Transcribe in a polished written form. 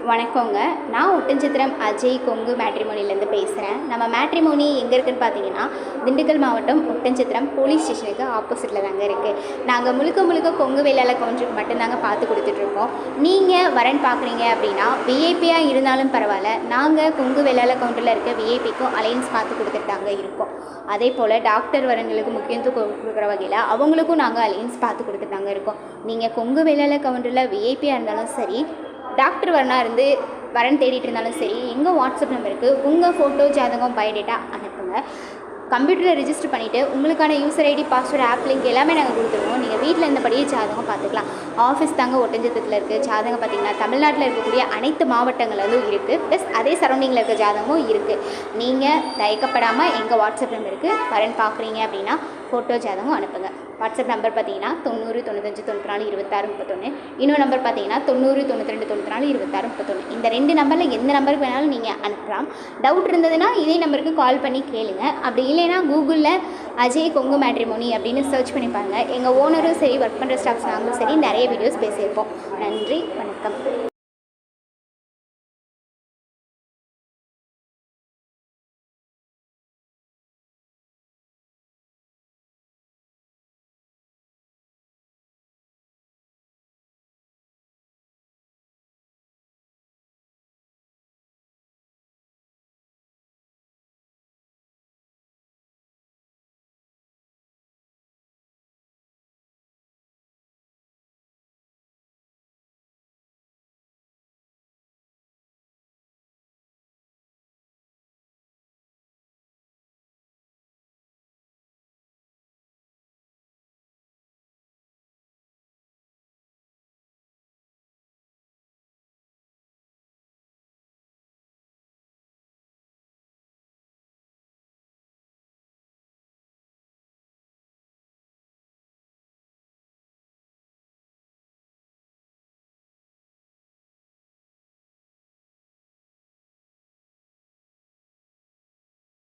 வணக்கங்க. நான் ஒட்டன்சத்திரம் அஜய் கொங்கு மேட்ரிமோனிலேருந்து பேசுகிறேன். நம்ம மேட்ரிமோனி எங்கே இருக்குதுன்னு பார்த்தீங்கன்னா, திண்டுக்கல் மாவட்டம் ஒட்டன்சத்திரம் போலீஸ் ஸ்டேஷனுக்கு ஆப்போசிட்டில் தாங்க இருக்குது. நாங்கள் முழுக்க கொங்கு வேளாளர் கவுண்டருக்கு மட்டும்தாங்க பார்த்து கொடுத்துட்ருக்கோம். நீங்கள் வரன் பார்க்குறீங்க அப்படின்னா விஐபியாக இருந்தாலும் பரவாயில்ல, நாங்கள் கொங்கு வேளாளர் கவுண்டரில் இருக்க விஐபிக்கும் அலையன்ஸ் பார்த்து கொடுத்துட்டு தாங்க இருக்கோம். அதே போல் டாக்டர் வரன்களுக்கு முக்கியத்துவம் கொடுக்குற வகையில் அவங்களுக்கும் நாங்கள் அலையன்ஸ் பார்த்து கொடுத்துட்டு தாங்க இருக்கோம். நீங்கள் கொங்கு வேளாளர் கவுண்டரில் விஐபியாக இருந்தாலும் சரி, டாக்டர் வரனாக இருந்து வரன் தேடிட்டு இருந்தாலும் சரி, எங்கள் வாட்ஸ்அப் நம்பருக்கு உங்கள் ஃபோட்டோ, ஜாதகம், பயோடேட்டா அனுப்புங்க. கம்ப்யூட்டரில் ரிஜிஸ்டர் பண்ணிவிட்டு உங்களுக்கான user ID, password, app link எல்லாமே நாங்கள் கொடுத்துருவோம். நீங்கள் வீட்டில் இருந்தபடியே ஜாதகம் பார்த்துக்கலாம். ஆஃபீஸ் தாங்க ஒட்டன்சத்திரத்தில் இருக்குது. ஜாதகம் பார்த்திங்கன்னா தமிழ்நாட்டில் இருக்கக்கூடிய அனைத்து மாவட்டங்களிலும் இருக்குது. ப்ளஸ் அதே சரௌண்டிங்கில் இருக்க ஜாதகமும் இருக்குது. நீங்கள் தயக்கப்படாமல் எங்கள் வாட்ஸ்அப் நம்பருக்கு வரன் பார்க்குறீங்க அப்படின்னா ஃபோட்டோ, ஜாதகம் அனுப்புங்க. வாட்ஸ்அப் நம்பர் பார்த்தீங்கன்னா 90 95 94 26 31. இன்னொரு நம்பர் பார்த்தீங்கன்னா 90 92 94 26 31. இந்த 2 நம்பரில் எந்த நம்பருக்கு வேணாலும் நீங்கள் அனுப்பலாம். டவுட் இருந்ததுன்னா இதே நம்பருக்கு கால் பண்ணி கேளுங்க. அப்படி இல்லைன்னா கூகுளில் அஜய் கொங்கு மேட்ரிமோனி அப்படின்னு சர்ச் பண்ணி பாருங்கள். எங்கள் ஓனரும் சரி, ஒர்க் பண்ணுற ஸ்டாஃப்ஸ் நாங்களும் சரி நிறைய வீடியோஸ் பேசியிருப்போம். நன்றி, வணக்கம்.